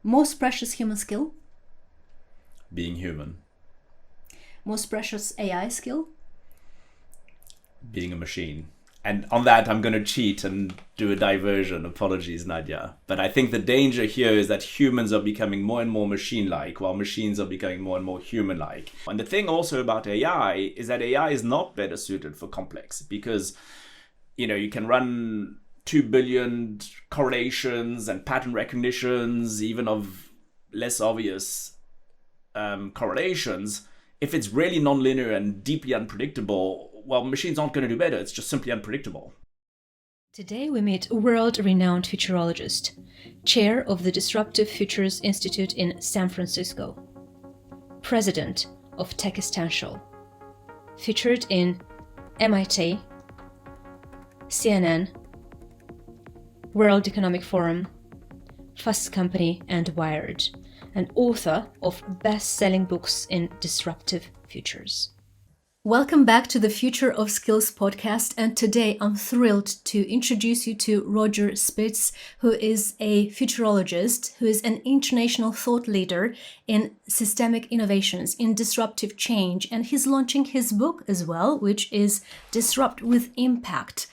Most precious human skill? Being human. Most precious AI skill? Being a machine. And on that, I'm going to cheat and do a diversion. Apologies, Nadia. But I think the danger here is that humans are becoming more and more machine-like, while machines are becoming more and more human-like. And the thing also about AI is that AI is not better suited for complex, because, you can run 2 billion correlations and pattern recognitions, even of less obvious correlations. If it's really nonlinear and deeply unpredictable, well, machines aren't going to do better. It's just simply unpredictable. Today we meet a world-renowned futurologist, chair of the Disruptive Futures Institute in San Francisco, president of 𝐸𝐻, featured in MIT, CNN, World Economic Forum, Fast Company, and Wired, and author of best-selling books in disruptive futures. Welcome back to the Future of Skills podcast, and today I'm thrilled to introduce you to Roger Spitz, who is a futurologist, who is an international thought leader in systemic innovations, in disruptive change, and he's launching his book as well, which is Disrupt with Impact.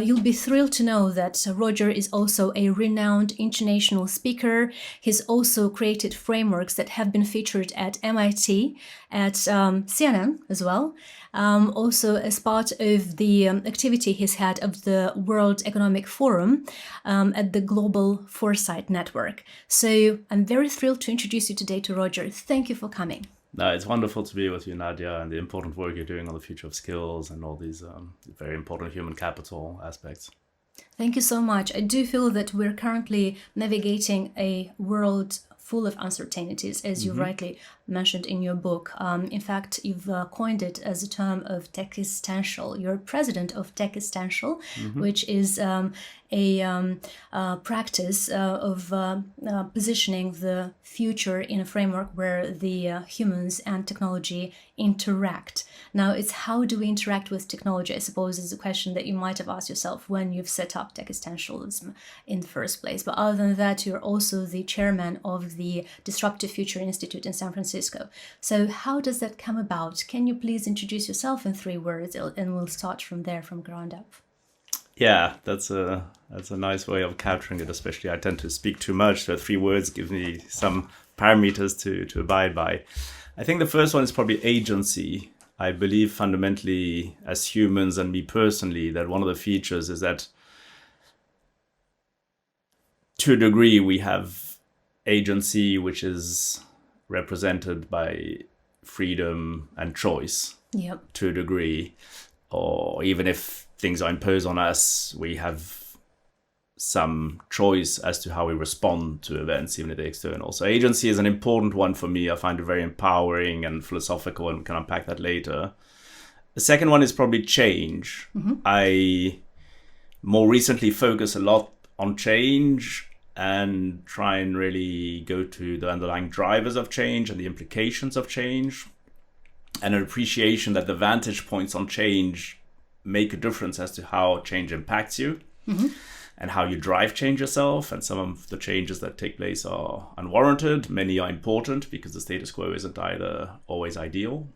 You'll be thrilled to know that Roger is also a renowned international speaker. He's also created frameworks that have been featured at MIT, at CNN as well. Also as part of the activity he's had of the World Economic Forum at the Global Foresight Network. So I'm very thrilled to introduce you today to Roger. Thank you for coming. No, it's wonderful to be with you, Nadia, and the important work you're doing on the future of skills and all these very important human capital aspects. Thank you so much. I do feel that we're currently navigating a world full of uncertainties, as you rightly mentioned in your book. In fact, you've coined it as a term of 𝐸𝐻. You're president of 𝐸𝐻, which is a practice of positioning the future in a framework where the humans and technology interact. Now, it's how do we interact with technology, I suppose, is a question that you might have asked yourself when you've set up 𝐸𝐻ism in the first place. But other than that, you're also the chairman of the Disruptive Future Institute in San Francisco. So how does that come about? Can you please introduce yourself in 3 words, and we'll start from there, from ground up. Yeah, that's a nice way of capturing it, especially I tend to speak too much, so 3 words give me some parameters to abide by. I think the first one is probably agency. I believe fundamentally as humans, and me personally, that one of the features is that to a degree we have agency, which is represented by freedom and choice. Yep. To a degree, or even if things are imposed on us, we have some choice as to how we respond to events, even if they're external. So agency is an important one for me. I find it very empowering and philosophical, and we can unpack that later. The second one is probably change. I more recently focus a lot on change and try and really go to the underlying drivers of change and the implications of change, and an appreciation that the vantage points on change make a difference as to how change impacts you and how you drive change yourself. And some of the changes that take place are unwarranted. Many are important because the status quo isn't either always ideal.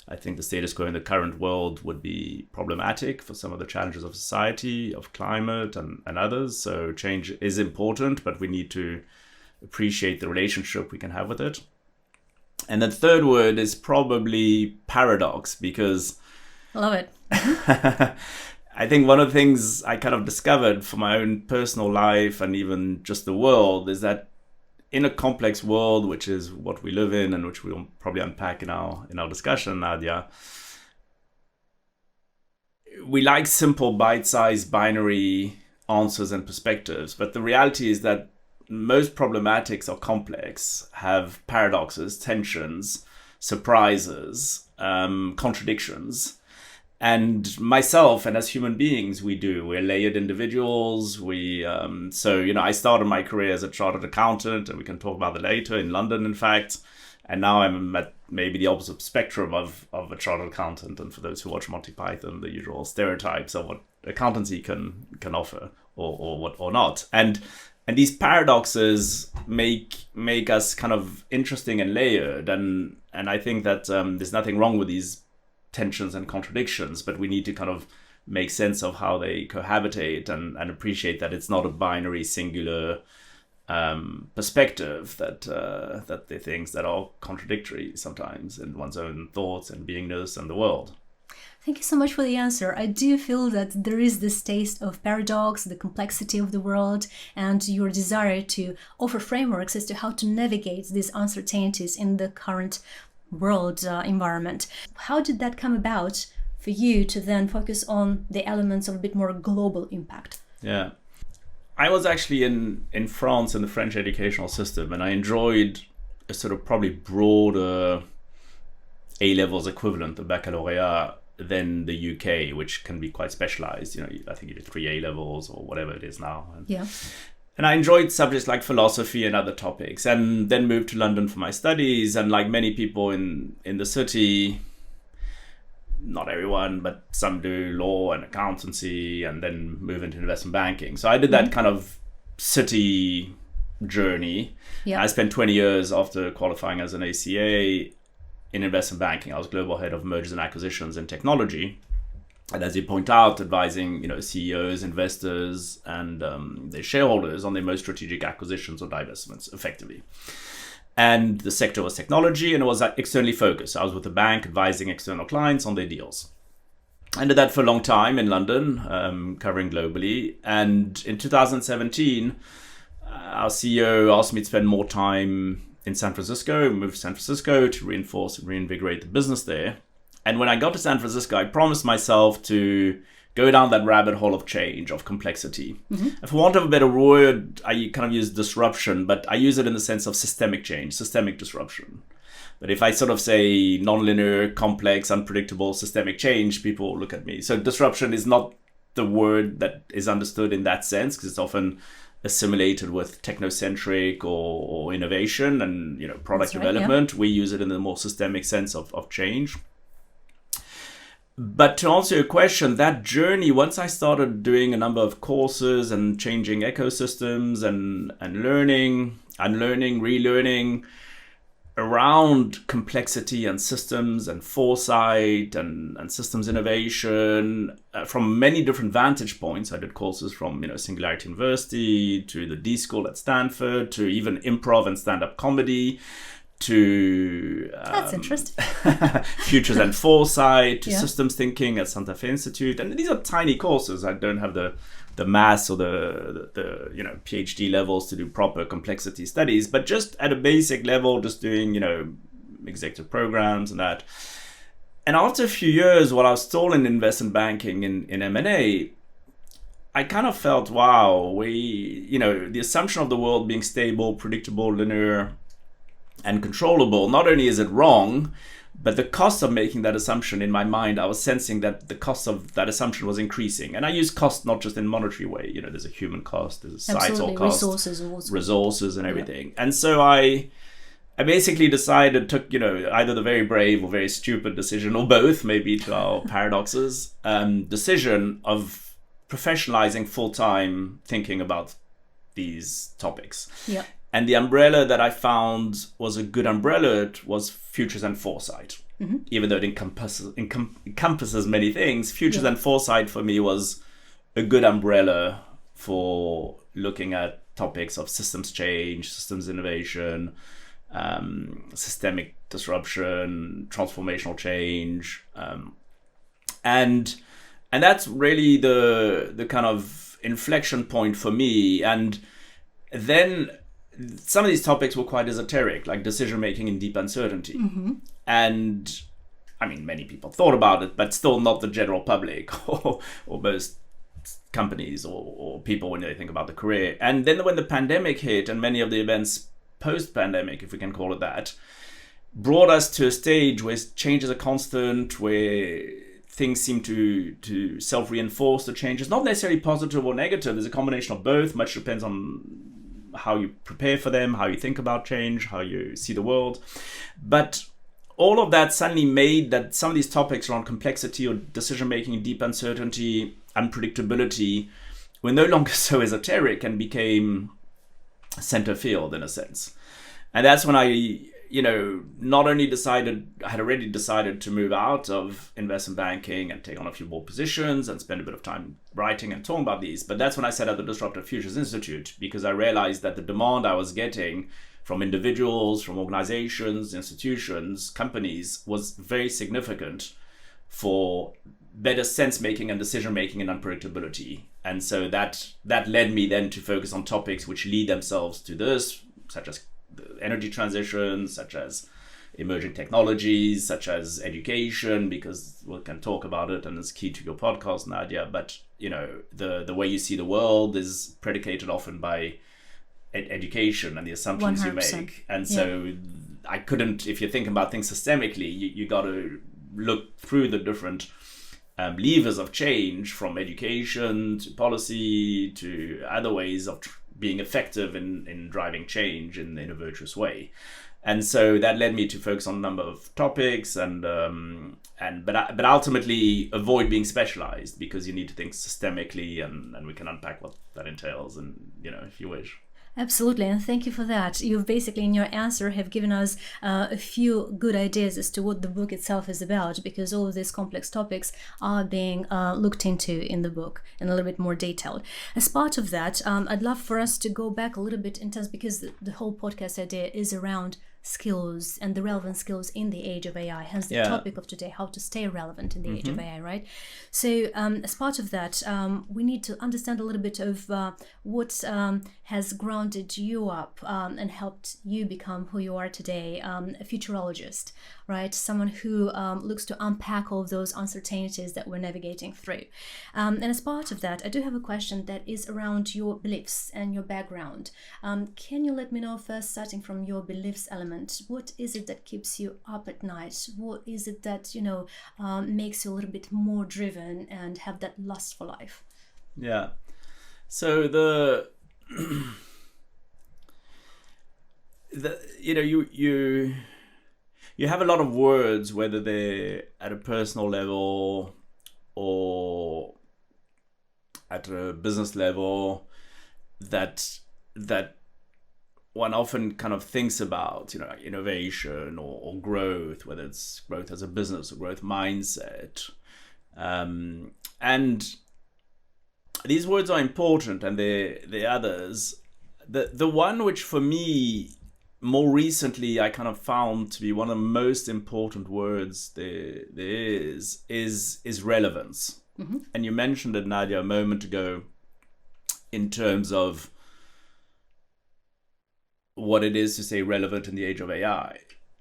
I think the status quo in the current world would be problematic for some of the challenges of society, of climate and others. So change is important, but we need to appreciate the relationship we can have with it. And the third word is probably paradox, because Love it. I think one of the things I kind of discovered for my own personal life and even just the world is that in a complex world, which is what we live in and which we'll probably unpack in our discussion, Nadia, we like simple bite-sized binary answers and perspectives. But the reality is that most problematics or complex have paradoxes, tensions, surprises, contradictions. And myself, and as human beings, we're layered individuals. I started my career as a chartered accountant, and we can talk about that later, in London, in fact. And now I'm at maybe the opposite spectrum of a chartered accountant. And for those who watch Monty Python, the usual stereotypes of what accountancy can offer or not. And And these paradoxes make us kind of interesting and layered. And I think that there's nothing wrong with these tensions and contradictions, but we need to kind of make sense of how they cohabitate and appreciate that it's not a binary singular perspective, that the things that are contradictory sometimes in one's own thoughts and beingness and the world. Thank you so much for the answer. I do feel that there is this taste of paradox, the complexity of the world, and your desire to offer frameworks as to how to navigate these uncertainties in the current world environment. How did that come about for you to then focus on the elements of a bit more global impact? Yeah. I was actually in France in the French educational system, and I enjoyed a sort of probably broader A-levels equivalent, the baccalaureate, than the UK, which can be quite specialized. You know, I think you do 3 A-levels or whatever it is now. And I enjoyed subjects like philosophy and other topics, and then moved to London for my studies. And like many people in the city, not everyone, but some do law and accountancy and then move into investment banking. So I did that kind of city journey. I spent 20 years after qualifying as an ACA in investment banking. I was global head of mergers and acquisitions and technology. And as you point out, advising, CEOs, investors, and their shareholders on their most strategic acquisitions or divestments, effectively. And the sector was technology, and it was externally focused. I was with the bank advising external clients on their deals. I did that for a long time in London, covering globally. And in 2017, our CEO asked me to spend more time in San Francisco. We moved to San Francisco to reinforce and reinvigorate the business there. And when I got to San Francisco, I promised myself to go down that rabbit hole of change, of complexity. And for want of a better word, I kind of use disruption, but I use it in the sense of systemic change, systemic disruption. But if I sort of say nonlinear, complex, unpredictable, systemic change, people look at me. So disruption is not the word that is understood in that sense, because it's often assimilated with technocentric or innovation and product development. We use it in the more systemic sense of change. But to answer your question, that journey, once I started doing a number of courses and changing ecosystems and learning, unlearning, relearning around complexity and systems and foresight and systems innovation from many different vantage points. I did courses from Singularity University to the D School at Stanford to even improv and stand-up comedy to that's interesting. Futures and Foresight to systems thinking at Santa Fe Institute. And these are tiny courses. I don't have the mass or the PhD levels to do proper complexity studies, but just at a basic level, just doing executive programs and that. And after a few years, while I was still in investment banking in M&A, I kind of felt, wow, the assumption of the world being stable, predictable, linear, and controllable, not only is it wrong, but the cost of making that assumption, in my mind, I was sensing that the cost of that assumption was increasing. And I use cost not just in monetary way. There's a human cost, there's a societal cost, resources and everything. And so I basically decided, took either the very brave or very stupid decision, or both, maybe to our paradoxes, decision of professionalizing full-time thinking about these topics. And the umbrella that I found was a good umbrella was Futures and Foresight. Even though it encompasses many things, Futures and Foresight for me was a good umbrella for looking at topics of systems change, systems innovation, systemic disruption, transformational change. And that's really the kind of inflection point for me. And then some of these topics were quite esoteric, like decision-making in deep uncertainty. And I mean, many people thought about it, but still not the general public or most companies or people when they think about the career. And then when the pandemic hit and many of the events post-pandemic, if we can call it that, brought us to a stage where change is a constant, where things seem to self-reinforce the changes, not necessarily positive or negative. There's a combination of both. Much depends on how you prepare for them, how you think about change, how you see the world. But all of that suddenly made that some of these topics around complexity or decision-making, deep uncertainty, unpredictability were no longer so esoteric and became center field in a sense. And that's when I, not only I had already decided to move out of investment banking and take on a few more positions and spend a bit of time writing and talking about these. But that's when I set up the Disruptive Futures Institute, because I realized that the demand I was getting from individuals, from organizations, institutions, companies was very significant for better sense making and decision making and unpredictability. And so that led me then to focus on topics which lead themselves to this, such as the energy transition, such as emerging technologies, such as education, because we can talk about it and it's key to your podcast, Nadia. But the way you see the world is predicated often by education and the assumptions 100%. You make. And so I couldn't, if you're thinking about things systemically, you got to look through the different levers of change, from education to policy to other ways of being effective in driving change in a virtuous way. And so that led me to focus on a number of topics but ultimately avoid being specialized, because you need to think systemically, and we can unpack what that entails, and if you wish. Absolutely, and thank you for that. You've basically, in your answer, have given us a few good ideas as to what the book itself is about, because all of these complex topics are being looked into in the book in a little bit more detail. As part of that, I'd love for us to go back a little bit in terms, because the whole podcast idea is around skills and the relevant skills in the age of AI, hence the topic of today, how to stay relevant in the age of AI, right? So as part of that, we need to understand a little bit of what has grounded you up and helped you become who you are today, a futurologist, right? Someone who looks to unpack all of those uncertainities that we're navigating through. And as part of that, I do have a question that is around your beliefs and your background. Can you let me know first, starting from your beliefs element, what is it that keeps you up at night? What is it that, makes you a little bit more driven and have that lust for life? Yeah. So you have a lot of words, whether they're at a personal level or at a business level, that one often kind of thinks about, like innovation or growth, whether it's growth as a business or growth mindset. And these words are important, and the others. The one which for me, more recently, I kind of found to be one of the most important words there is relevance. Mm-hmm. And you mentioned it, Nadia, a moment ago, in terms of what it is to stay relevant in the age of AI.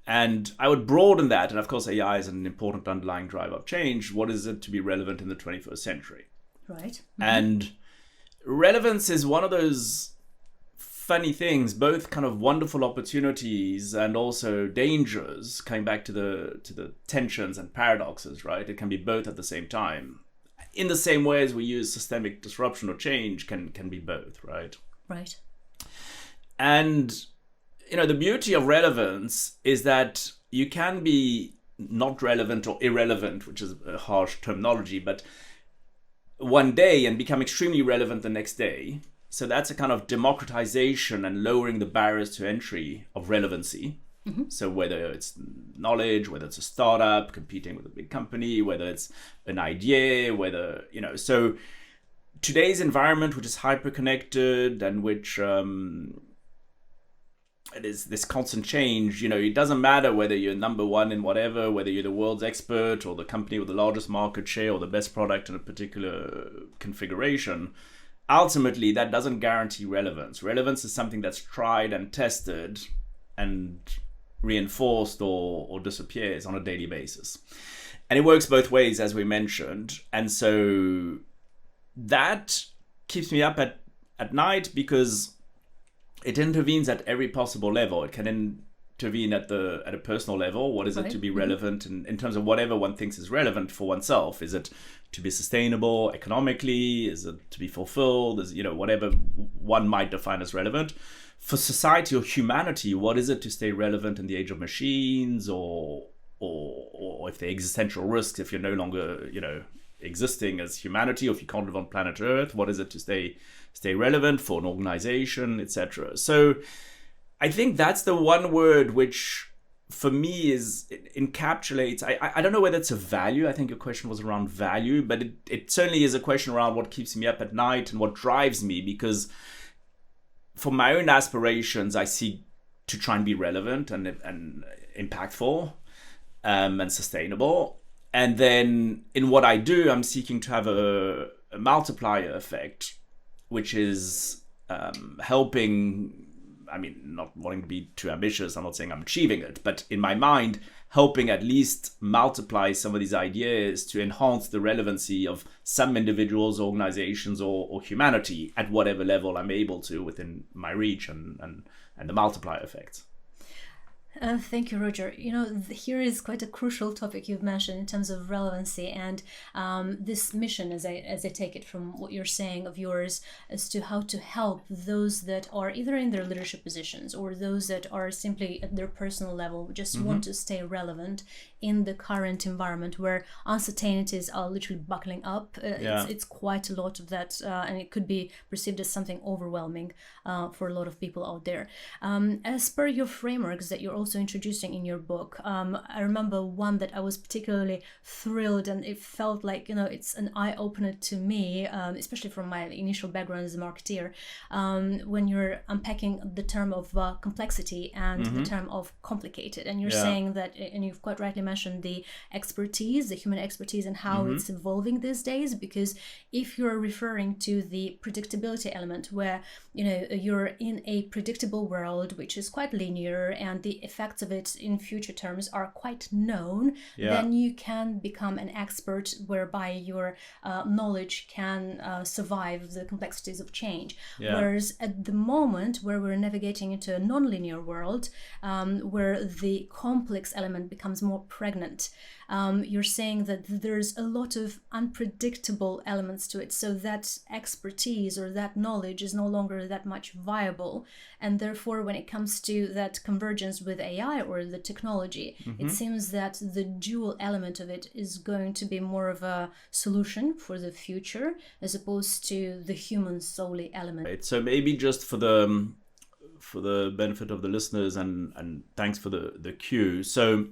And I would broaden that, and of course AI is an important underlying driver of change. What is it to be relevant in the 21st century? Right. Mm-hmm. And relevance is one of those funny things, both kind of wonderful opportunities and also dangers, coming back to the tensions and paradoxes, right? It can be both at the same time. In the same way as we use systemic disruption or change can be both, right? Right. And, the beauty of relevance is that you can be not relevant or irrelevant, which is a harsh terminology, but one day and become extremely relevant the next day. So that's a kind of democratization and lowering the barriers to entry of relevancy. Mm-hmm. So whether it's knowledge, whether it's a startup competing with a big company, whether it's an idea, whether, so today's environment, which is hyper-connected and which it is this constant change, it doesn't matter whether you're number one in whatever, whether you're the world's expert or the company with the largest market share or the best product in a particular configuration. Ultimately, that doesn't guarantee relevance. Relevance is something that's tried and tested and reinforced or disappears on a daily basis. And it works both ways, as we mentioned. And so that keeps me up at night, because it intervenes at every possible level. It can intervene at a personal level. What is it to be relevant in terms of whatever one thinks is relevant for oneself? Is it to be sustainable economically? Is it to be fulfilled? Is whatever one might define as relevant. For society or humanity, what is it to stay relevant in the age of machines, or if the existential risks, if you're no longer existing as humanity, or if you can't live on planet Earth, what is it to stay relevant for an organization, etc. So I think that's the one word which for me encapsulates, I don't know whether it's a value. I think your question was around value, but it certainly is a question around what keeps me up at night and what drives me, because for my own aspirations, I seek to try and be relevant and impactful and sustainable. And then in what I do, I'm seeking to have a multiplier effect, which is helping, I mean, not wanting to be too ambitious, I'm not saying I'm achieving it, but in my mind, helping at least multiply some of these ideas to enhance the relevancy of some individuals, organizations, or humanity at whatever level I'm able to within my reach, and the multiplier effect. Thank you, Roger. You know, here is quite a crucial topic you've mentioned in terms of relevancy, and this mission, as I take it from what you're saying of yours, as to how to help those that are either in their leadership positions or those that are simply at their personal level, just want to stay relevant in the current environment where uncertainties are literally buckling up. It's quite a lot of that, and it could be perceived as something overwhelming for a lot of people out there. As per your frameworks that you're also introducing in your book, I remember one that I was particularly thrilled, and it felt like, you know, it's an eye-opener to me, especially from my initial background as a marketeer, when you're unpacking the term of complexity and the term of complicated, and you're saying that, and you've quite rightly mentioned the expertise, the human expertise, and how it's evolving these days. Because if you're referring to the predictability element, where, you know, you're in a predictable world which is quite linear and the effects of it in future terms are quite known, then you can become an expert, whereby your knowledge can survive the complexities of change. Whereas at the moment where we're navigating into a non-linear world, where the complex element becomes more pregnant, you're saying that there's a lot of unpredictable elements to it, so that expertise or that knowledge is no longer that much viable, and therefore when it comes to that convergence with AI or the technology, it seems that the dual element of it is going to be more of a solution for the future, as opposed to the human solely element. Right. So maybe just for the benefit of the listeners, and thanks for the cue. So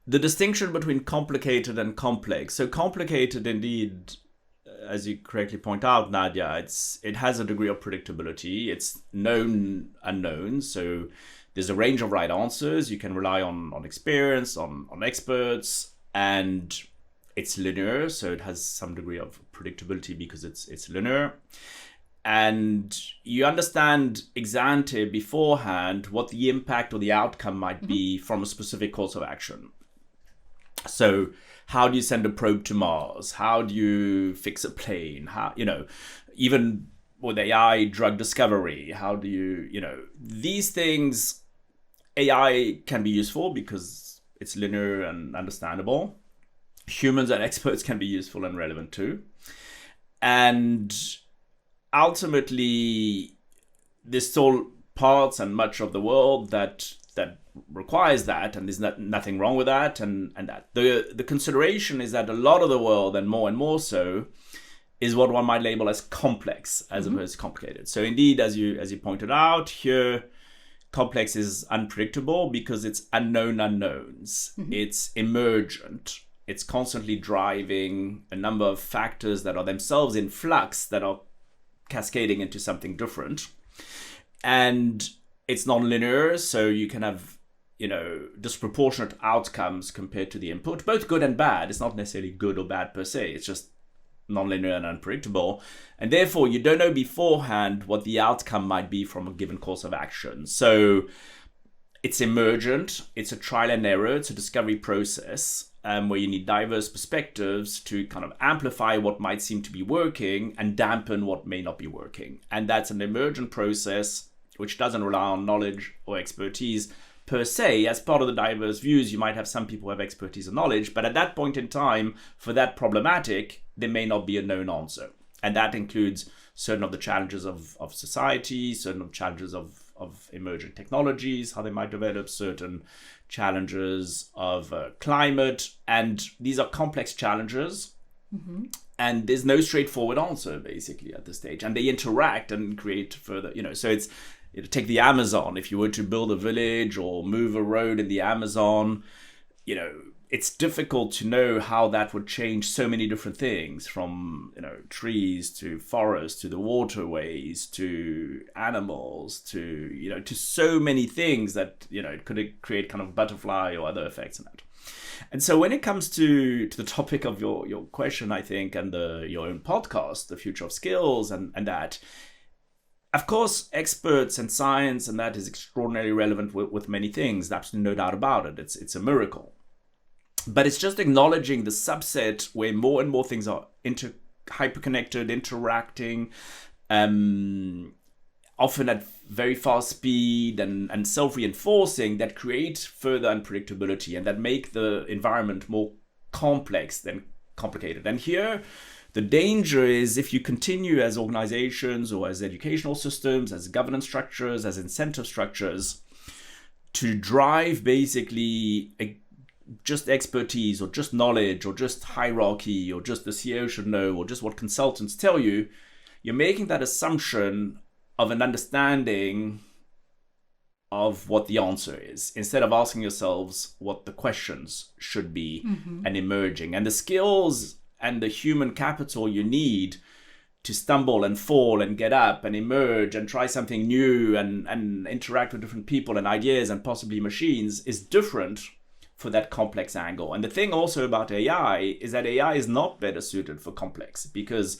the distinction between complicated and complex. So complicated, indeed, as you correctly point out, Nadia, it has a degree of predictability. It's known unknowns. So there's a range of right answers. You can rely on experience, on experts, and it's linear. So it has some degree of predictability because it's linear. And you understand ex ante beforehand what the impact or the outcome might be from a specific course of action. So how do you send a probe to Mars? How do you fix a plane? How, you know, even with AI drug discovery, how do you know, these things, AI can be useful because it's linear and understandable. Humans and experts can be useful and relevant too. And ultimately, there's still parts and much of the world that requires that, and there's nothing wrong with that, and that the consideration is that a lot of the world, and more so, is what one might label as complex as opposed to complicated. So indeed, as you pointed out here, complex is unpredictable because it's unknown unknowns. It's emergent. It's constantly driving a number of factors that are themselves in flux, that are cascading into something different. And it's non-linear, so you can have, you know, disproportionate outcomes compared to the input, both good and bad. It's not necessarily good or bad per se. It's just non-linear and unpredictable. And therefore, you don't know beforehand what the outcome might be from a given course of action. So it's emergent. It's a trial and error. It's a discovery process where you need diverse perspectives to kind of amplify what might seem to be working and dampen what may not be working. And that's an emergent process which doesn't rely on knowledge or expertise per se. As part of the diverse views, you might have some people who have expertise and knowledge, but at that point in time, for that problematic, there may not be a known answer. And that includes certain of the challenges of society, certain of the challenges of of emerging technologies, how they might develop, certain challenges of climate. And these are complex challenges. Mm-hmm. And there's no straightforward answer, basically, at this stage. And they interact and create further, so it's, take the Amazon. If you were to build a village or move a road in the Amazon, it's difficult to know how that would change so many different things, from trees to forests to the waterways to animals to to so many things that it could create kind of butterfly or other effects in that. And so when it comes to the topic of your question, I think, and your own podcast, The Future of Skills, and that, of course, experts and science and that is extraordinarily relevant with many things. Absolutely no doubt about it. It's a miracle. But it's just acknowledging the subset where more and more things are hyper-connected, interacting, often at very fast speed and self-reinforcing, that create further unpredictability and that make the environment more complex than complicated. And here, the danger is, if you continue as organizations or as educational systems, as governance structures, as incentive structures, to drive basically just expertise or just knowledge or just hierarchy or just the CEO should know or just what consultants tell you, you're making that assumption of an understanding of what the answer is, instead of asking yourselves what the questions should be. Mm-hmm. And emerging. And the skills and the human capital you need to stumble and fall and get up and emerge and try something new and interact with different people and ideas and possibly machines is different for that complex angle. And the thing also about AI is that AI is not better suited for complex, because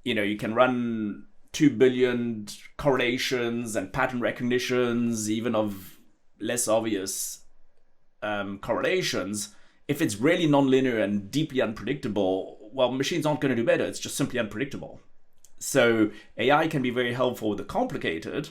you can run 2 billion correlations and pattern recognitions, even of less obvious correlations. If it's really nonlinear and deeply unpredictable, well, machines aren't going to do better. It's just simply unpredictable. So AI can be very helpful with the complicated,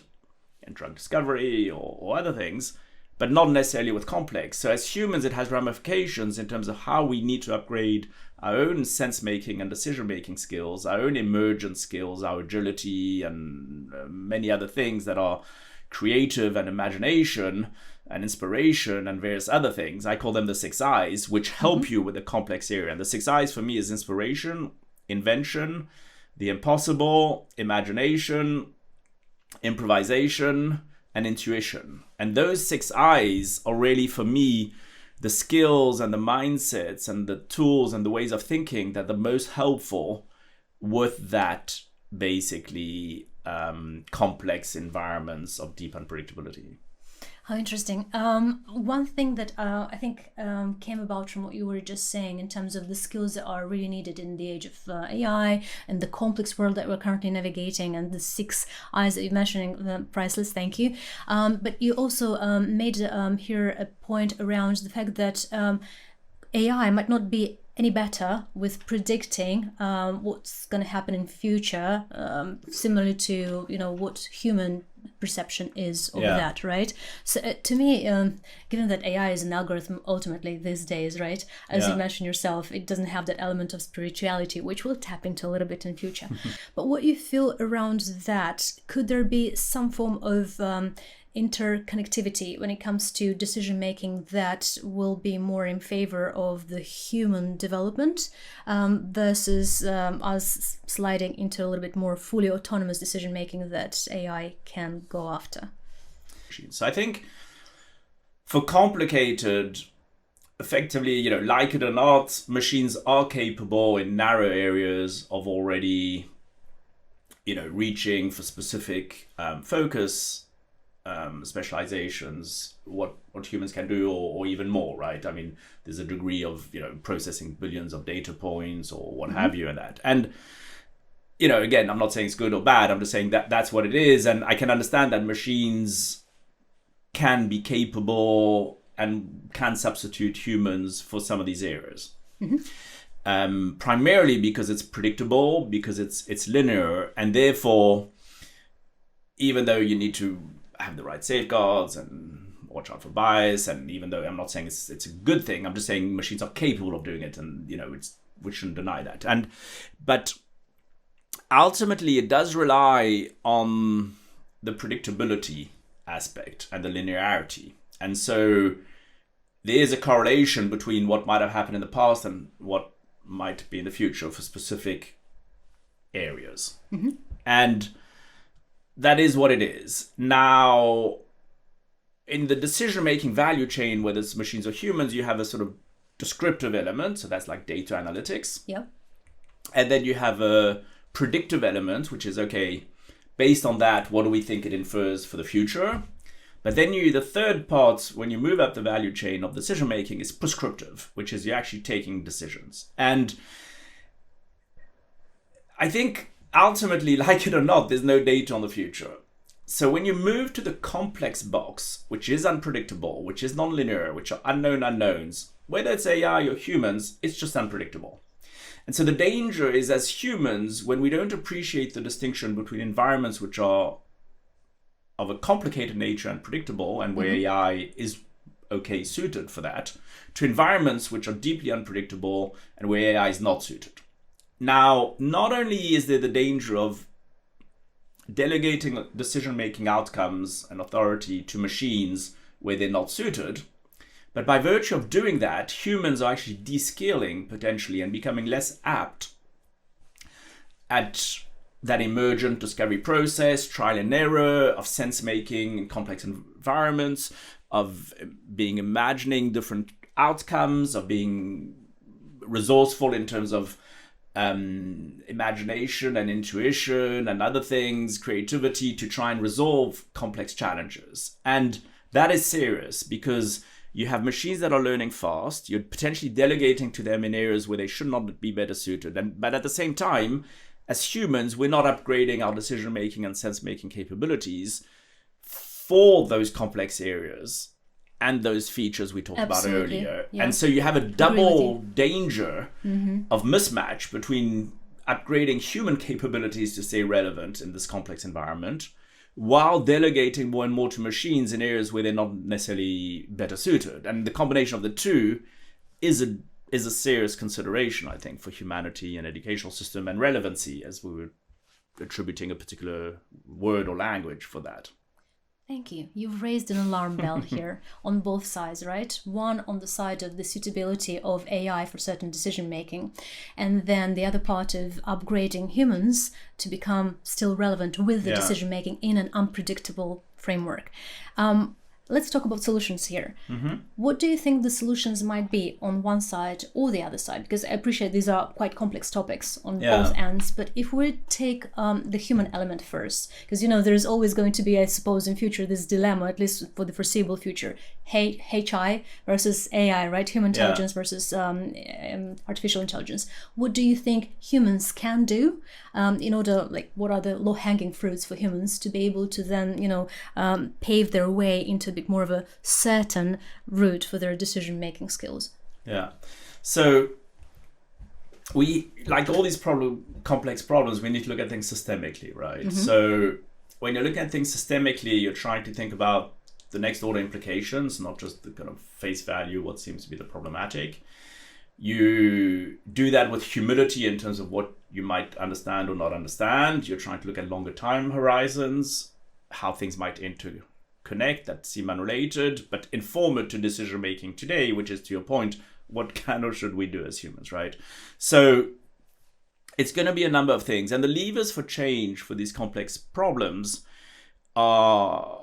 and drug discovery or other things, but not necessarily with complex. So as humans, it has ramifications in terms of how we need to upgrade our own sense-making and decision-making skills, our own emergent skills, our agility, and many other things that are creative and imagination and inspiration and various other things. I call them the 6 I's, which help you with the complex area. And the 6 I's for me is inspiration, invention, the impossible, imagination, improvisation, and intuition. And those 6 I's are really, for me, the skills and the mindsets and the tools and the ways of thinking that are the most helpful with that basically complex environments of deep unpredictability. How interesting. One thing that I think came about from what you were just saying in terms of the skills that are really needed in the age of AI and the complex world that we're currently navigating, and the 6 I's that you're mentioning, priceless, thank you. But you also made here a point around the fact that AI might not be any better with predicting what's going to happen in future, similar to what human perception is of that, right? So to me, given that AI is an algorithm ultimately these days, right, as you mentioned yourself, it doesn't have that element of spirituality, which we'll tap into a little bit in future. But what you feel around that, could there be some form of interconnectivity when it comes to decision making that will be more in favor of the human development versus us sliding into a little bit more fully autonomous decision making that AI can go after? So I think for complicated, effectively, like it or not, machines are capable in narrow areas of already, reaching for specific focus, specializations, what humans can do, or even more, right? I mean, there's a degree of processing billions of data points or what have you, and that. And again, I'm not saying it's good or bad. I'm just saying that that's what it is, and I can understand that machines can be capable and can substitute humans for some of these areas. Primarily because it's predictable, because it's linear, and therefore, even though you need to have the right safeguards and watch out for bias, and even though I'm not saying it's a good thing, I'm just saying machines are capable of doing it, and we shouldn't deny that. But ultimately, it does rely on the predictability aspect and the linearity. And so there is a correlation between what might have happened in the past and what might be in the future for specific areas. And that is what it is. Now, in the decision-making value chain, whether it's machines or humans, you have a sort of descriptive element. So that's like data analytics. Yeah. And then you have a predictive element, which is, okay, based on that, what do we think it infers for the future? But then the third part, when you move up the value chain of decision making, is prescriptive, which is you're actually taking decisions. And I think ultimately, like it or not, there's no data on the future. So when you move to the complex box, which is unpredictable, which is nonlinear, which are unknown unknowns, whether it's AI or humans, it's just unpredictable. And so the danger is, as humans, when we don't appreciate the distinction between environments which are of a complicated nature and predictable, and where AI is okay suited for that, to environments which are deeply unpredictable and where AI is not suited. Now, not only is there the danger of delegating decision-making outcomes and authority to machines where they're not suited, but by virtue of doing that, humans are actually descaling potentially and becoming less apt at that emergent discovery process, trial and error, of sense-making in complex environments, of imagining different outcomes, of being resourceful in terms of imagination and intuition and other things, creativity, to try and resolve complex challenges. And that is serious, because you have machines that are learning fast. You're potentially delegating to them in areas where they should not be better suited. But at the same time, as humans, we're not upgrading our decision-making and sense-making capabilities for those complex areas and those features we talked about earlier. Yeah. And so you have a double danger of mismatch between upgrading human capabilities to stay relevant in this complex environment, while delegating more and more to machines in areas where they're not necessarily better suited. And the combination of the two is a serious consideration, I think, for humanity and educational system and relevancy, as we were attributing a particular word or language for that. Thank you. You've raised an alarm bell here on both sides, right? One on the side of the suitability of AI for certain decision making, and then the other part of upgrading humans to become still relevant with the decision making in an unpredictable framework. Let's talk about solutions here. What do you think the solutions might be on one side or the other side? Because I appreciate these are quite complex topics on both ends. But if we take the human element first, because, there's always going to be, I suppose, in future, this dilemma, at least for the foreseeable future, HI versus AI, right? Human intelligence versus artificial intelligence. What do you think humans can do in order, what are the low-hanging fruits for humans to be able to then, pave their way into a bit more of a certain route for their decision-making skills? Yeah. So we, like all these complex problems, we need to look at things systemically, right? So when you're looking at things systemically, you're trying to think about the next order implications, not just the kind of face value, what seems to be the problematic. You do that with humility in terms of what you might understand or not understand. You're trying to look at longer time horizons, how things might interconnect that seem unrelated, but inform it to decision making today, which is, to your point, what can or should we do as humans, right? So it's going to be a number of things. And the levers for change for these complex problems are,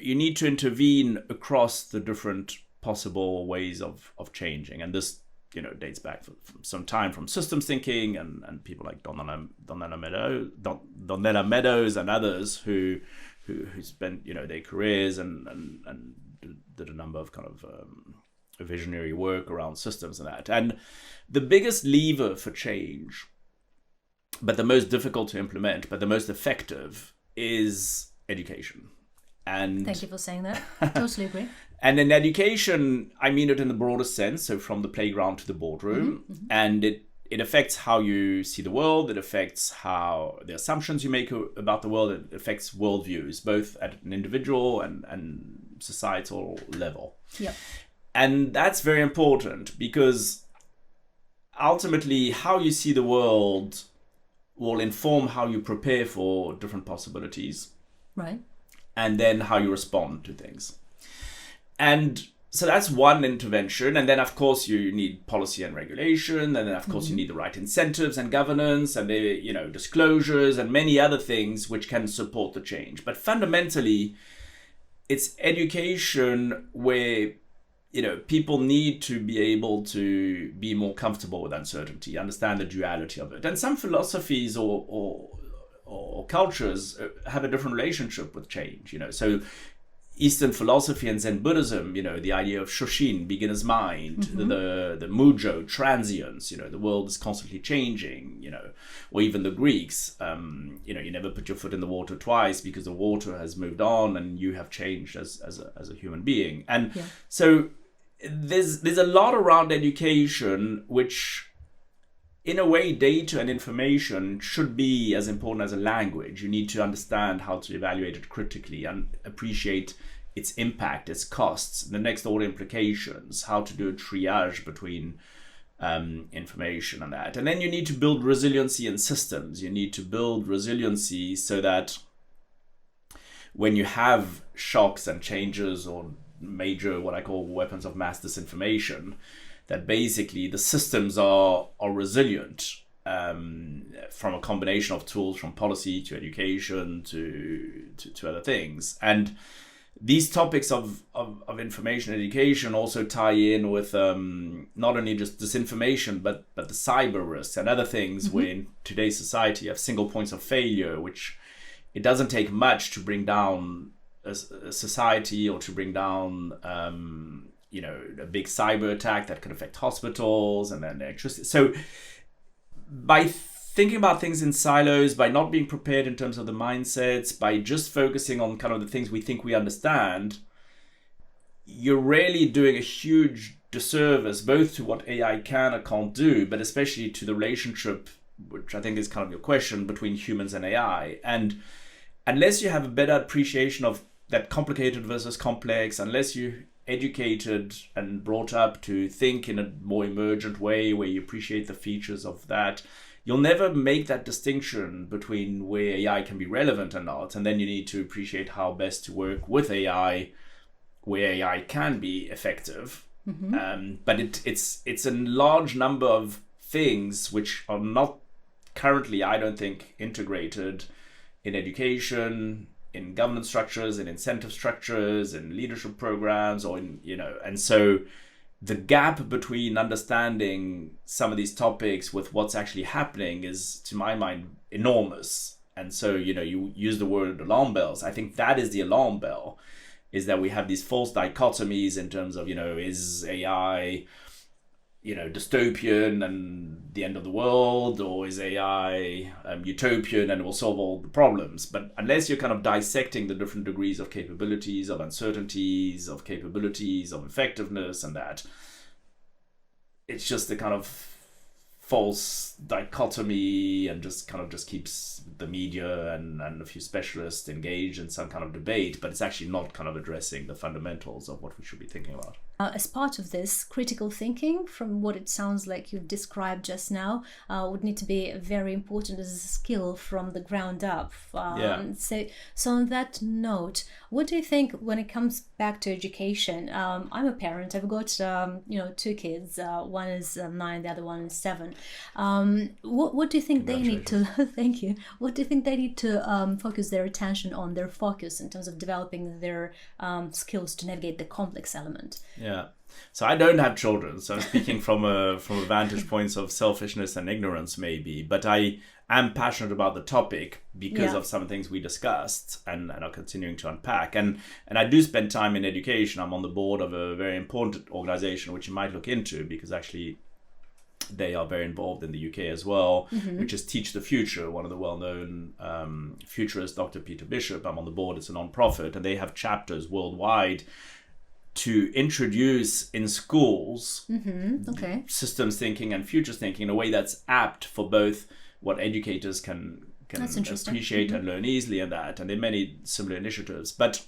you need to intervene across the different possible ways of changing. And this, dates back from some time, from systems thinking and people like Donella Meadows and others who spent, their careers and did a number of kind of visionary work around systems and that. And the biggest lever for change, but the most difficult to implement, but the most effective, is education. And thank you for saying that. Totally agree. And in education, I mean it in the broadest sense, so from the playground to the boardroom. And it affects how you see the world. It affects how the assumptions you make about the world. It affects worldviews, both at an individual and societal level. Yep. And that's very important, because ultimately how you see the world will inform how you prepare for different possibilities. Right. and then how you respond to things. And so that's one intervention. And then, of course, you need policy and regulation. And then, of course, you need the right incentives and governance and the, disclosures and many other things which can support the change. But fundamentally, it's education where, people need to be able to be more comfortable with uncertainty, understand the duality of it. And some philosophies or cultures have a different relationship with change, So Eastern philosophy and Zen Buddhism, the idea of Shoshin, beginner's mind, the Mujo, transience, the world is constantly changing, or even the Greeks, you never put your foot in the water twice because the water has moved on and you have changed as a human being. And so there's a lot around education, which in a way, data and information should be as important as a language. You need to understand how to evaluate it critically and appreciate its impact, its costs, the next order implications, how to do a triage between information and that. And then you need to build resiliency in systems. You need to build resiliency so that when you have shocks and changes or major, what I call weapons of mass disinformation, that basically the systems are resilient from a combination of tools, from policy to education to other things. And these topics of information education also tie in with not only just disinformation, but the cyber risks and other things where in today's society you have single points of failure, which it doesn't take much to bring down a society or to bring down a big cyber attack that could affect hospitals and then electricity. So by thinking about things in silos, by not being prepared in terms of the mindsets, by just focusing on kind of the things we think we understand, you're really doing a huge disservice both to what AI can or can't do, but especially to the relationship, which I think is kind of your question, between humans and AI. And unless you have a better appreciation of that complicated versus complex, unless you educated and brought up to think in a more emergent way where you appreciate the features of that, you'll never make that distinction between where AI can be relevant or not. And then you need to appreciate how best to work with AI where AI can be effective. But it's a large number of things which are not currently, I don't think, integrated in education, in governance structures, in incentive structures, in leadership programs, or in, and so the gap between understanding some of these topics with what's actually happening is, to my mind, enormous. And so, you use the word alarm bells. I think that is the alarm bell, is that we have these false dichotomies in terms of, is AI, dystopian and the end of the world, or is AI utopian and it will solve all the problems? But unless you're kind of dissecting the different degrees of capabilities, of uncertainties, of capabilities, of effectiveness and that, it's just a kind of false dichotomy and just keeps the media and a few specialists engaged in some kind of debate, but it's actually not kind of addressing the fundamentals of what we should be thinking about. As part of this, critical thinking, from what it sounds like you've described just now, would need to be very important as a skill from the ground up. So on that note, what do you think when it comes back to education? I'm a parent. I've got two kids. One is 9, the other one is 7. What do you think they need to? Thank you. What do you think they need to focus their attention on? Their focus in terms of developing their skills to navigate the complex element. Yeah. So I don't have children, so I'm speaking from a vantage points of selfishness and ignorance, maybe. But I am passionate about the topic because of some things we discussed and are continuing to unpack. And I do spend time in education. I'm on the board of a very important organization, which you might look into, because actually they are very involved in the UK as well, which is Teach the Future, one of the well-known futurists, Dr. Peter Bishop. I'm on the board. It's a non-profit, and they have chapters worldwide to introduce in schools systems thinking and futures thinking in a way that's apt for both what educators can appreciate and learn easily, and that. And there are many similar initiatives. But,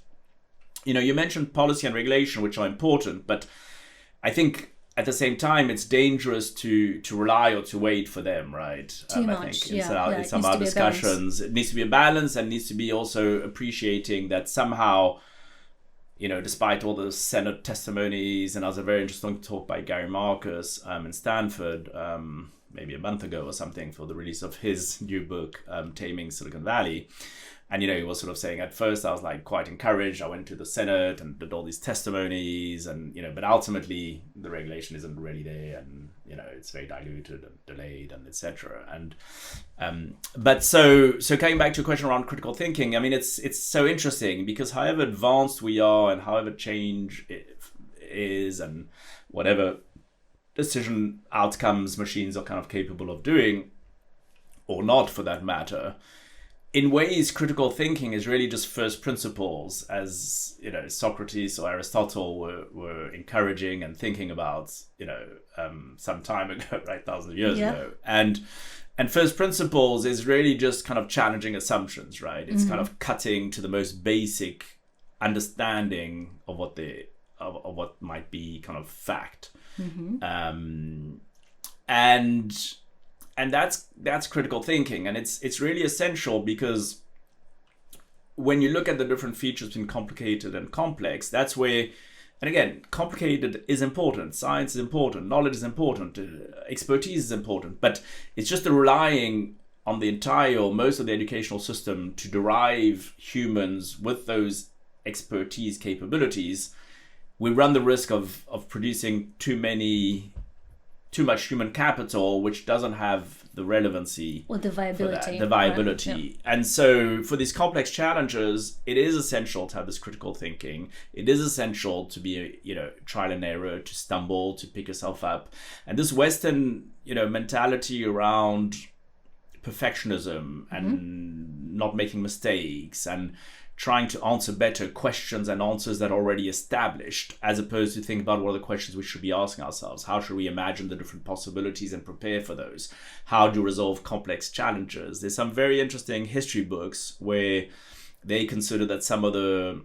you mentioned policy and regulation, which are important, but I think at the same time, it's dangerous to rely or to wait for them, right? Too much, I think yeah. in some of our discussions, it needs to be a balance, and needs to be also appreciating that somehow, despite all the Senate testimonies, and as a very interesting talk by Gary Marcus in Stanford, maybe a month ago or something, for the release of his new book, Taming Silicon Valley. And, he was sort of saying, at first I was like quite encouraged. I went to the Senate and did all these testimonies, and, but ultimately the regulation isn't really there, and, it's very diluted and delayed, and etc. And, but so coming back to a question around critical thinking, I mean, it's so interesting, because however advanced we are and however change is, and whatever decision outcomes machines are kind of capable of doing, or not for that matter, in ways, critical thinking is really just first principles, as Socrates or Aristotle were encouraging and thinking about, some time ago, right, thousands of years ago. And first principles is really just kind of challenging assumptions, right? It's kind of cutting to the most basic understanding of what of what might be kind of fact, and that's critical thinking, and it's really essential, because when you look at the different features between complicated and complex, that's where, and again, complicated is important, science is important, knowledge is important, expertise is important, but it's just the relying on the entire, or most of the educational system to derive humans with those expertise capabilities. We run the risk of producing too much human capital, which doesn't have the relevancy or the viability. Right? Yeah. And so for these complex challenges, it is essential to have this critical thinking. It is essential to be, trial and error, to stumble, to pick yourself up. And this Western, mentality around perfectionism and not making mistakes, and trying to answer better questions and answers that are already established, as opposed to think about what are the questions we should be asking ourselves. How should we imagine the different possibilities and prepare for those? How do you resolve complex challenges? There's some very interesting history books where they consider that some of the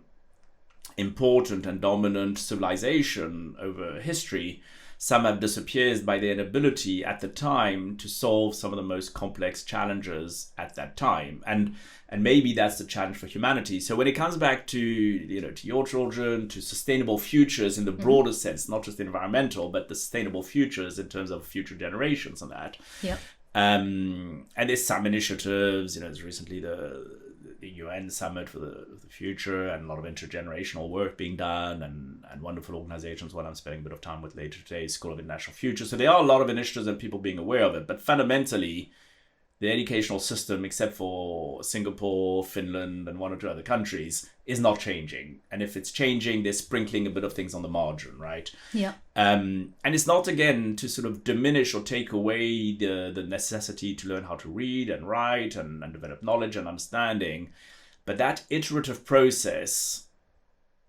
important and dominant civilization over history, some have disappeared by their inability at the time to solve some of the most complex challenges at that time. And maybe that's the challenge for humanity. So when it comes back to, to your children, to sustainable futures in the broader sense, not just environmental, but the sustainable futures in terms of future generations and that. Yeah. And there's some initiatives, there's recently the UN Summit for the Future, and a lot of intergenerational work being done, and wonderful organizations. One I'm spending a bit of time with later today, School of International Future. So there are a lot of initiatives and people being aware of it. But fundamentally, the educational system, except for Singapore, Finland, and one or two other countries, is not changing. And if it's changing, they're sprinkling a bit of things on the margin, right? Yeah. And it's not, again, to sort of diminish or take away the necessity to learn how to read and write and develop knowledge and understanding. But that iterative process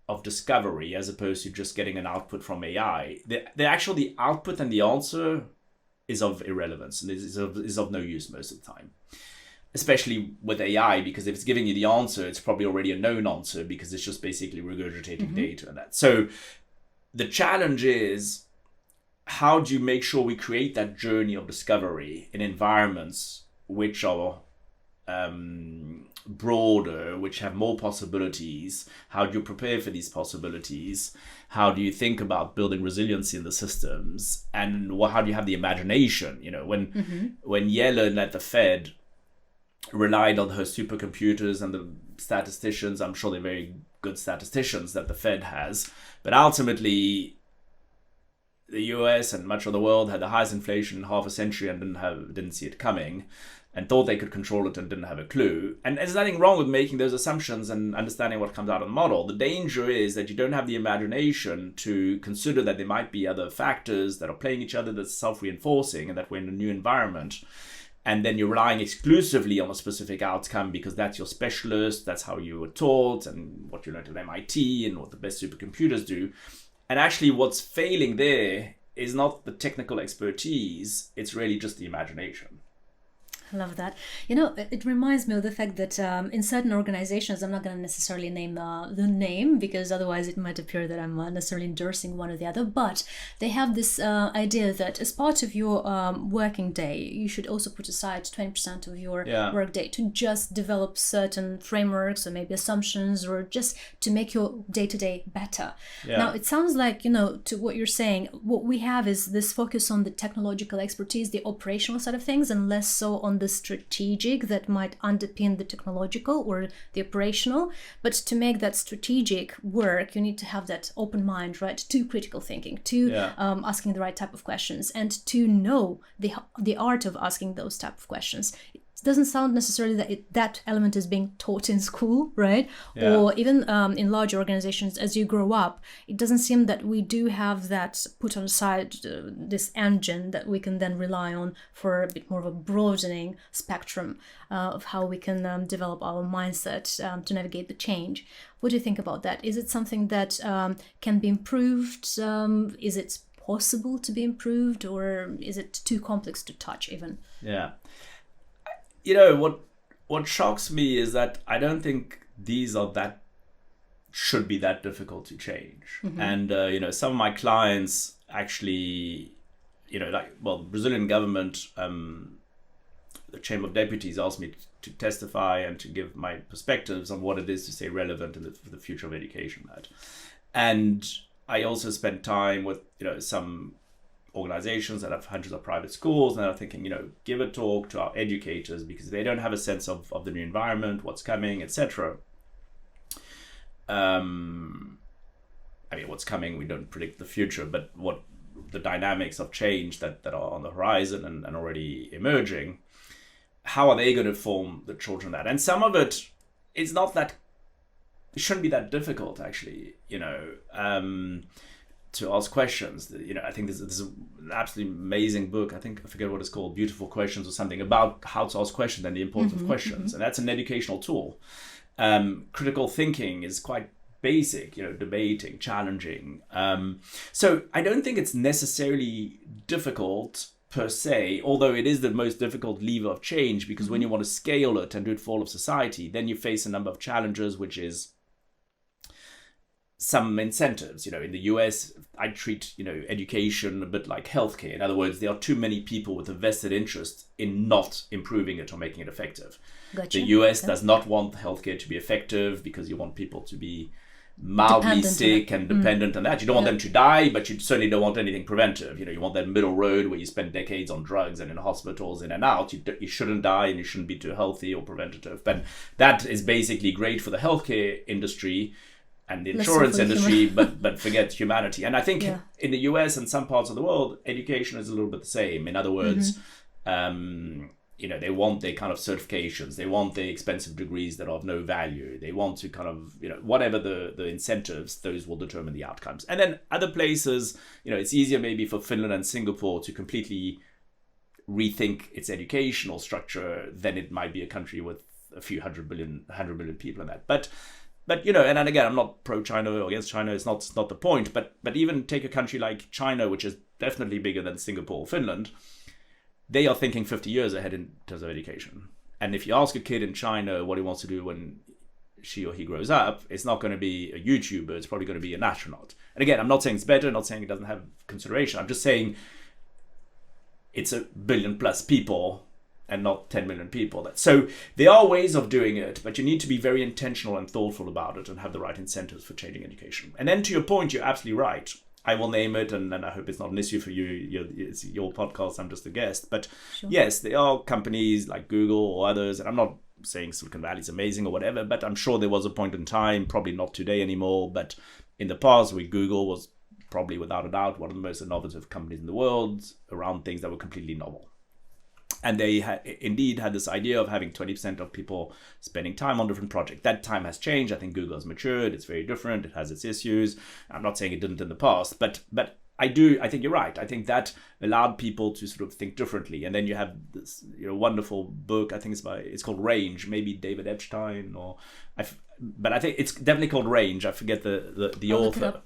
of discovery, as opposed to just getting an output from AI, the output and the answer is of irrelevance, and is of no use most of the time, especially with AI, because if it's giving you the answer, it's probably already a known answer, because it's just basically regurgitating data and that. So the challenge is, how do you make sure we create that journey of discovery in environments which are broader, which have more possibilities? How do you prepare for these possibilities? How do you think about building resiliency in the systems? And how do you have the imagination? When Yellen at the Fed relied on her supercomputers and the statisticians, I'm sure they're very good statisticians that the Fed has, but ultimately the US and much of the world had the highest inflation in half a century and didn't see it coming, and thought they could control it and didn't have a clue. And there's nothing wrong with making those assumptions and understanding what comes out of the model. The danger is that you don't have the imagination to consider that there might be other factors that are playing each other, that's self-reinforcing, and that we're in a new environment. And then you're relying exclusively on a specific outcome because that's your specialist, that's how you were taught, and what you learned at MIT, and what the best supercomputers do. And actually what's failing there is not the technical expertise, it's really just the imagination. I love that. It reminds me of the fact that in certain organizations, I'm not going to necessarily name the name because otherwise it might appear that I'm necessarily endorsing one or the other, but they have this idea that as part of your working day, you should also put aside 20% of your work day to just develop certain frameworks or maybe assumptions or just to make your day-to-day better. Now, it sounds like, to what you're saying, what we have is this focus on the technological expertise, the operational side of things, and less so on the strategic that might underpin the technological or the operational. But to make that strategic work, you need to have that open mind, right? To critical thinking, to asking the right type of questions, and to know the art of asking those type of questions. It doesn't sound necessarily that that element is being taught in school, right? Or even in large organizations as you grow up, it doesn't seem that we do have that put on side, this engine that we can then rely on for a bit more of a broadening spectrum of how we can develop our mindset to navigate the change. What do you think about that? Is it something that can be improved? Is it possible to be improved, or is it too complex to touch even? Yeah. What shocks me is that I don't think these should be that difficult to change. And, some of my clients actually, Brazilian government, the Chamber of Deputies asked me to testify and to give my perspectives on what it is to stay relevant for the future of education. Right? And I also spent time with, some organizations that have hundreds of private schools, and are thinking, give a talk to our educators because they don't have a sense of the new environment, what's coming, etc. What's coming, we don't predict the future, but what the dynamics of change that are on the horizon and already emerging, how are they going to form the children that? And some of it shouldn't be that difficult, actually, to ask questions. I think there's an absolutely amazing book. I forget what it's called, Beautiful Questions or something, about how to ask questions and the importance of questions. And that's an educational tool. Critical thinking is quite basic, debating, challenging. So I don't think it's necessarily difficult per se, although it is the most difficult lever of change, because when you want to scale it and do it for all of society, then you face a number of challenges, which is some incentives. In the US, I treat, education a bit like healthcare. In other words, there are too many people with a vested interest in not improving it or making it effective. Gotcha. The US does not want healthcare to be effective because you want people to be mildly sick and dependent on that. You don't want them to die, but you certainly don't want anything preventive. You want that middle road where you spend decades on drugs and in hospitals in and out. You shouldn't die and you shouldn't be too healthy or preventative. But that is basically great for the healthcare industry and the insurance industry, but forget humanity. And I think in the US and some parts of the world, education is a little bit the same. In other words, they want their kind of certifications, they want their expensive degrees that are of no value, they want to kind of, whatever the incentives, those will determine the outcomes. And then other places, it's easier maybe for Finland and Singapore to completely rethink its educational structure than it might be a country with a few 100 million people in that. But and again, I'm not pro-China or against China. It's not the point. But even take a country like China, which is definitely bigger than Singapore or Finland. They are thinking 50 years ahead in terms of education. And if you ask a kid in China what he wants to do when she or he grows up, it's not going to be a YouTuber. It's probably going to be an astronaut. And again, I'm not saying it's better. I'm not saying it doesn't have consideration. I'm just saying it's 1 billion plus people and not 10 million people. So there are ways of doing it, but you need to be very intentional and thoughtful about it and have the right incentives for changing education. And then to your point, you're absolutely right. I will name it, and I hope it's not an issue for you. It's your podcast, I'm just a guest. But yes, there are companies like Google or others, and I'm not saying Silicon Valley is amazing or whatever, but I'm sure there was a point in time, probably not today anymore, but in the past where Google was probably without a doubt one of the most innovative companies in the world around things that were completely novel. And they indeed had this idea of having 20% of people spending time on different projects. That time has changed. I think Google has matured. It's very different. It has its issues. I'm not saying it didn't in the past, but I think you're right. I think that allowed people to sort of think differently. And then you have this wonderful book. I think it's called Range. Maybe David Epstein or but I think it's definitely called range. I forget the author.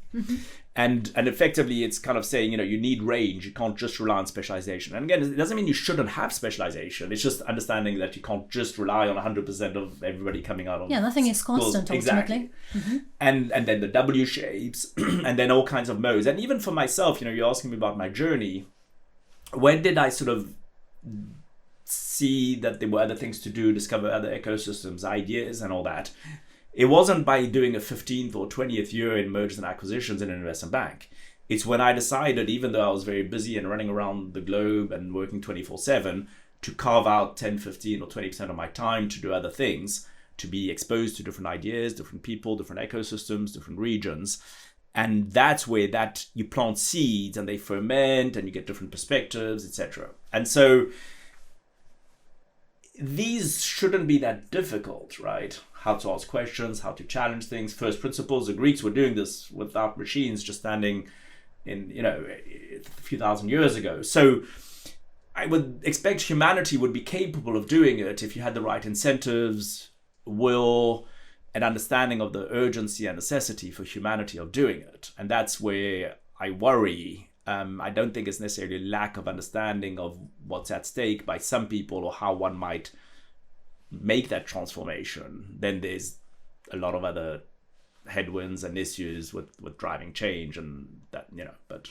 And effectively it's kind of saying, you need range. You can't just rely on specialization. And again, it doesn't mean you shouldn't have specialization. It's just understanding that you can't just rely on 100% of everybody coming out of nothing is constant ultimately. Exactly. And then the W shapes and then all kinds of modes. And even for myself, you're asking me about my journey. When did I sort of see that there were other things to do, discover other ecosystems, ideas and all that? It wasn't by doing a 15th or 20th year in mergers and acquisitions in an investment bank. It's when I decided, even though I was very busy and running around the globe and working 24/7, to carve out 10, 15 or 20% of my time to do other things, to be exposed to different ideas, different people, different ecosystems, different regions. And that's where you plant seeds and they ferment and you get different perspectives, etc. And so these shouldn't be that difficult, right? How to ask questions, how to challenge things, first principles. The Greeks were doing this without machines, just standing in, a few thousand years ago. So I would expect humanity would be capable of doing it if you had the right incentives, will, and understanding of the urgency and necessity for humanity of doing it. And that's where I worry. I don't think it's necessarily lack of understanding of what's at stake by some people or how one might make that transformation. Then there's a lot of other headwinds and issues with driving change and that, but...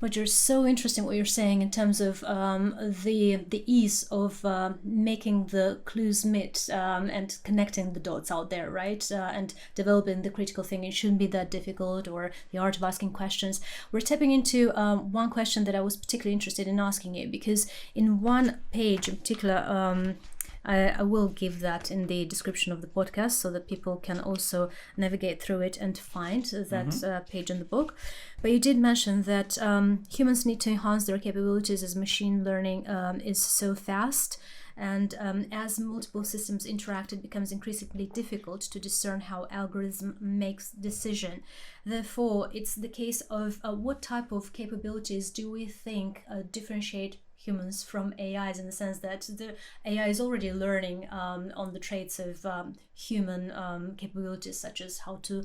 Roger, so interesting what you're saying in terms of the ease of making the clues meet and connecting the dots out there, right? And developing the critical thinking. It shouldn't be that difficult, or the art of asking questions. We're tapping into one question that I was particularly interested in asking you, because in one page in particular, I will give that in the description of the podcast so that people can also navigate through it and find that page in the book. But you did mention that humans need to enhance their capabilities as machine learning is so fast. And as multiple systems interact, it becomes increasingly difficult to discern how algorithm makes decision. Therefore, it's the case of what type of capabilities do we think differentiate humans from AIs, in the sense that the AI is already learning on the traits of human capabilities, such as how to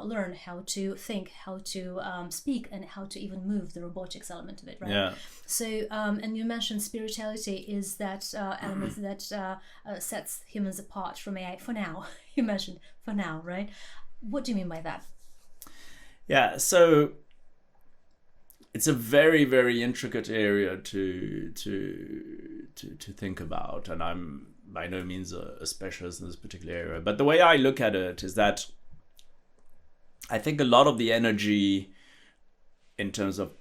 learn, how to think, how to speak, and how to even move, the robotics element of it, right? Yeah. So, and you mentioned spirituality is that element that sets humans apart from AI for now. You mentioned for now, right? What do you mean by that? Yeah, so it's a very, very intricate area to think about, and I'm by no means a specialist in this particular area. But the way I look at it is that I think a lot of the energy in terms of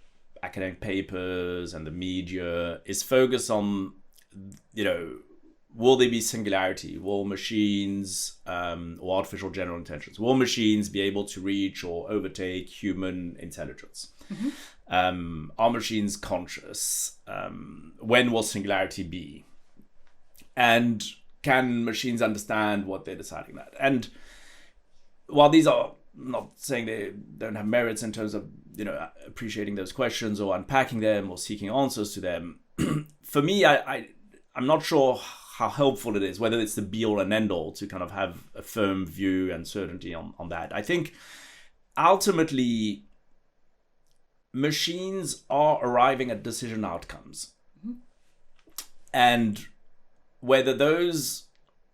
academic papers and the media is focused on, will there be singularity? Will machines or artificial general intelligence, will machines be able to reach or overtake human intelligence? Are machines conscious? When will singularity be? And can machines understand what they're deciding that? And while these are not saying they don't have merits in terms of, appreciating those questions or unpacking them or seeking answers to them, for me, I'm not sure how helpful it is, whether it's the be all and end all to kind of have a firm view and certainty on that. I think ultimately machines are arriving at decision outcomes. And whether those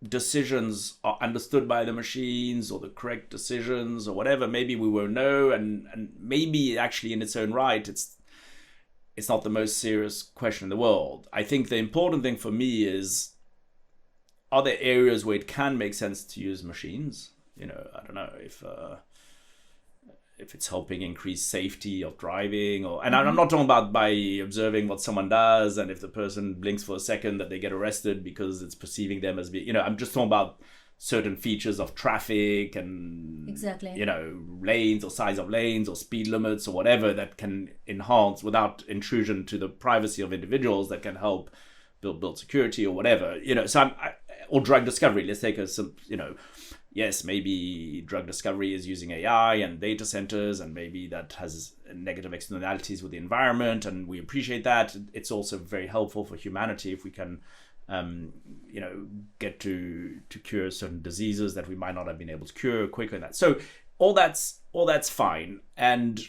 decisions are understood by the machines or the correct decisions or whatever, maybe we won't know, and maybe actually in its own right, it's not the most serious question in the world. I think the important thing for me is, are there areas where it can make sense to use machines? I don't know if it's helping increase safety of driving, and I'm not talking about by observing what someone does, and if the person blinks for a second that they get arrested because it's perceiving them as being, I'm just talking about certain features of traffic and exactly, lanes or size of lanes or speed limits or whatever that can enhance without intrusion to the privacy of individuals, that can help build security or whatever, so or drug discovery. Let's take yes, maybe drug discovery is using AI and data centers, and maybe that has negative externalities with the environment, and we appreciate that. It's also very helpful for humanity if we can get to cure certain diseases that we might not have been able to cure quicker than that. So all that's fine. And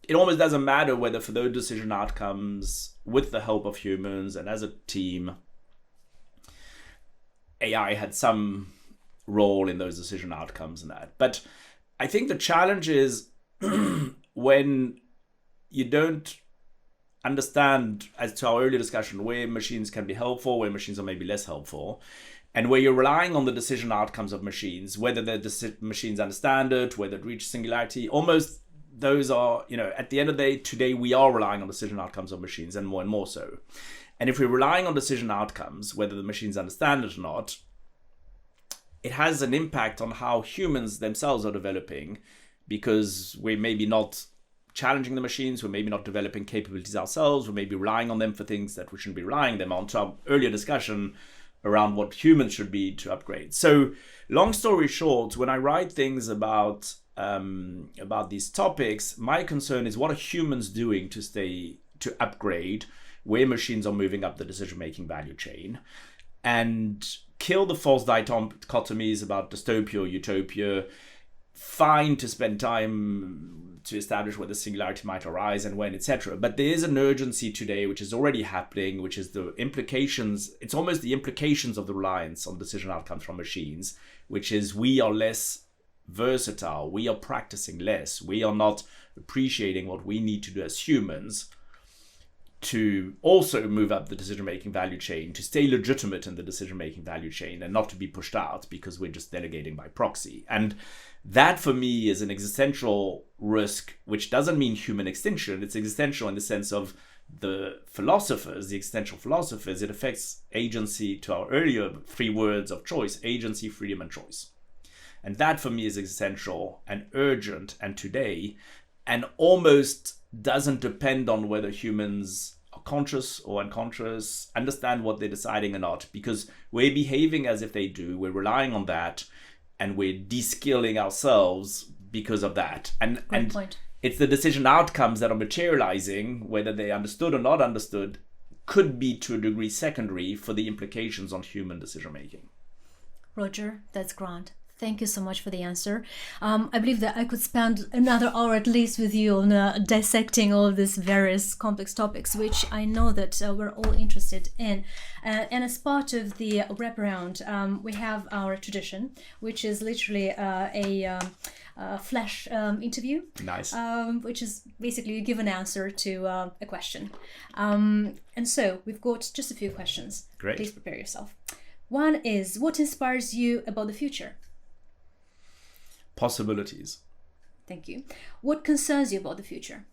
it almost doesn't matter whether for those decision outcomes, with the help of humans and as a team, AI had some role in those decision outcomes and that. But I think the challenge is when you don't understand, as to our earlier discussion, where machines can be helpful, where machines are maybe less helpful, and where you're relying on the decision outcomes of machines, whether the machines understand it, whether it reaches singularity, almost those are, at the end of the day, today we are relying on decision outcomes of machines, and more so. And if we're relying on decision outcomes, whether the machines understand it or not, it has an impact on how humans themselves are developing, because we're maybe not challenging the machines, we're maybe not developing capabilities ourselves, we're maybe relying on them for things that we shouldn't be relying them on, to our earlier discussion around what humans should be to upgrade. So long story short, when I write things about these topics, my concern is, what are humans doing to upgrade where machines are moving up the decision-making value chain, and kill the false dichotomies about dystopia or utopia. Fine to spend time to establish where the singularity might arise and when, etc. But there is an urgency today, which is already happening, which is the implications. It's almost the implications of the reliance on decision outcomes from machines, which is we are less versatile, we are practicing less, we are not appreciating what we need to do as humans to also move up the decision-making value chain, to stay legitimate in the decision-making value chain and not to be pushed out because we're just delegating by proxy. And that for me is an existential risk, which doesn't mean human extinction. It's existential in the sense of the philosophers, the existential philosophers. It affects agency, to our earlier 3 words of choice: agency, freedom, and choice. And that for me is existential and urgent and today, and almost doesn't depend on whether humans are conscious or unconscious, understand what they're deciding or not, because we're behaving as if they do, we're relying on that, and we're de-skilling ourselves because of that. And Point. It's the decision outcomes that are materializing, whether they understood or not understood, could be to a degree secondary for the implications on human decision making. Roger, that's grand. Thank you so much for the answer. I believe that I could spend another hour at least with you on dissecting all these various complex topics, which I know that we're all interested in. And as part of the wraparound, we have our tradition, which is literally a flash interview. Nice. Which is basically you give an answer to a question. And so we've got just a few questions. Great. Please prepare yourself. One is, what inspires you about the future? Possibilities. Thank you. What concerns you about the future?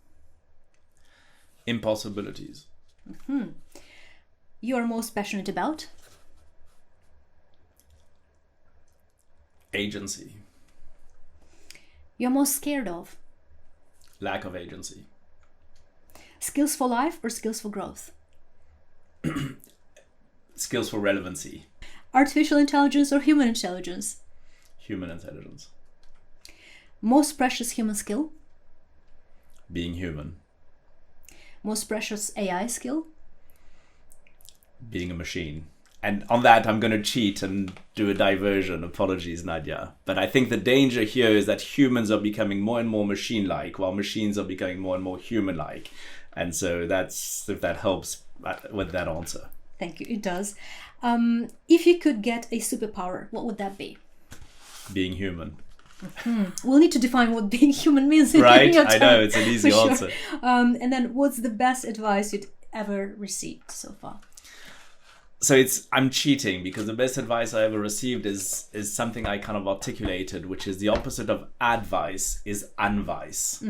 Impossibilities. You are most passionate about? Agency. You're most scared of? Lack of agency. Skills for life or skills for growth? Skills for relevancy. Artificial intelligence or human intelligence? Human intelligence. Most precious human skill? Being human. Most precious AI skill? Being a machine. And on that, I'm going to cheat and do a diversion. Apologies, Nadia. But I think the danger here is that humans are becoming more and more machine-like, while machines are becoming more and more human-like. And so that's, if that helps with that answer. Thank you, it does. If you could get a superpower, what would that be? Being human. We'll need to define what being human means. Right, your I know, it's an easy sure. answer. And then what's the best advice you'd ever received so far? So I'm cheating, because the best advice I ever received is something I kind of articulated, which is the opposite of advice is unvice.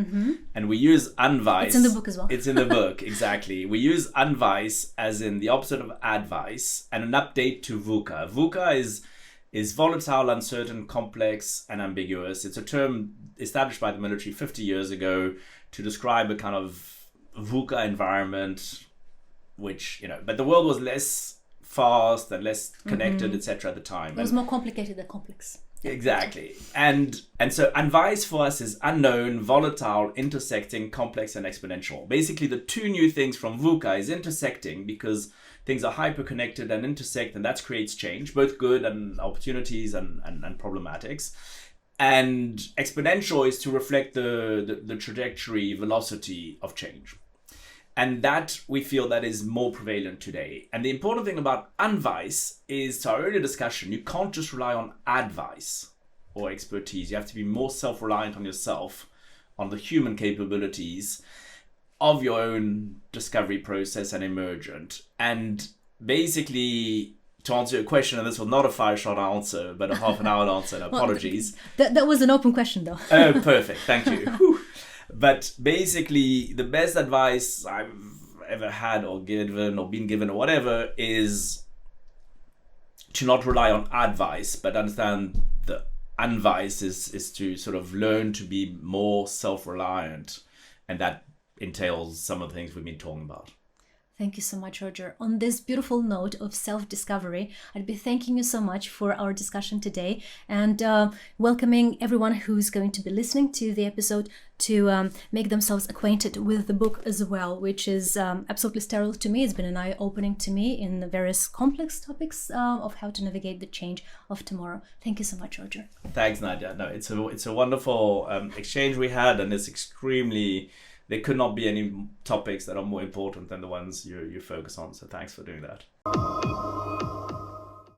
And we use unvice. It's in the book as well. It's in the book, exactly. We use unvice as in the opposite of advice, and an update to VUCA. VUCA is volatile, uncertain, complex, and ambiguous. It's a term established by the military 50 years ago to describe a kind of VUCA environment, which, but the world was less fast and less connected, etc. at the time. It was more complicated than complex. Exactly. And so unvice for us is unknown, volatile, intersecting, complex, and exponential. Basically, the 2 new things from VUCA is intersecting, because things are hyper-connected and intersect, and that creates change, both good and opportunities and problematics. And exponential is to reflect the trajectory, velocity of change. And that, we feel, that is more prevalent today. And the important thing about advice is, to our earlier discussion, you can't just rely on advice or expertise. You have to be more self-reliant on yourself, on the human capabilities of your own discovery process and emergent. And basically, to answer your question, and this was not a 5-shot answer, but a half an hour answer, and apologies. That was an open question, though. Oh, perfect. Thank you. Whew. But basically, the best advice I've ever had or given or been given or whatever is to not rely on advice, but understand the advice is to sort of learn to be more self-reliant. And that entails some of the things we've been talking about. Thank you so much, Roger. On this beautiful note of self-discovery, I'd be thanking you so much for our discussion today, and welcoming everyone who's going to be listening to the episode to make themselves acquainted with the book as well, which is absolutely sterile to me. It's been an eye-opening to me in the various complex topics of how to navigate the change of tomorrow. Thank you so much, Roger. Thanks, Nadia. No, it's a wonderful exchange we had, and it's extremely... There could not be any topics that are more important than the ones you focus on. So thanks for doing that.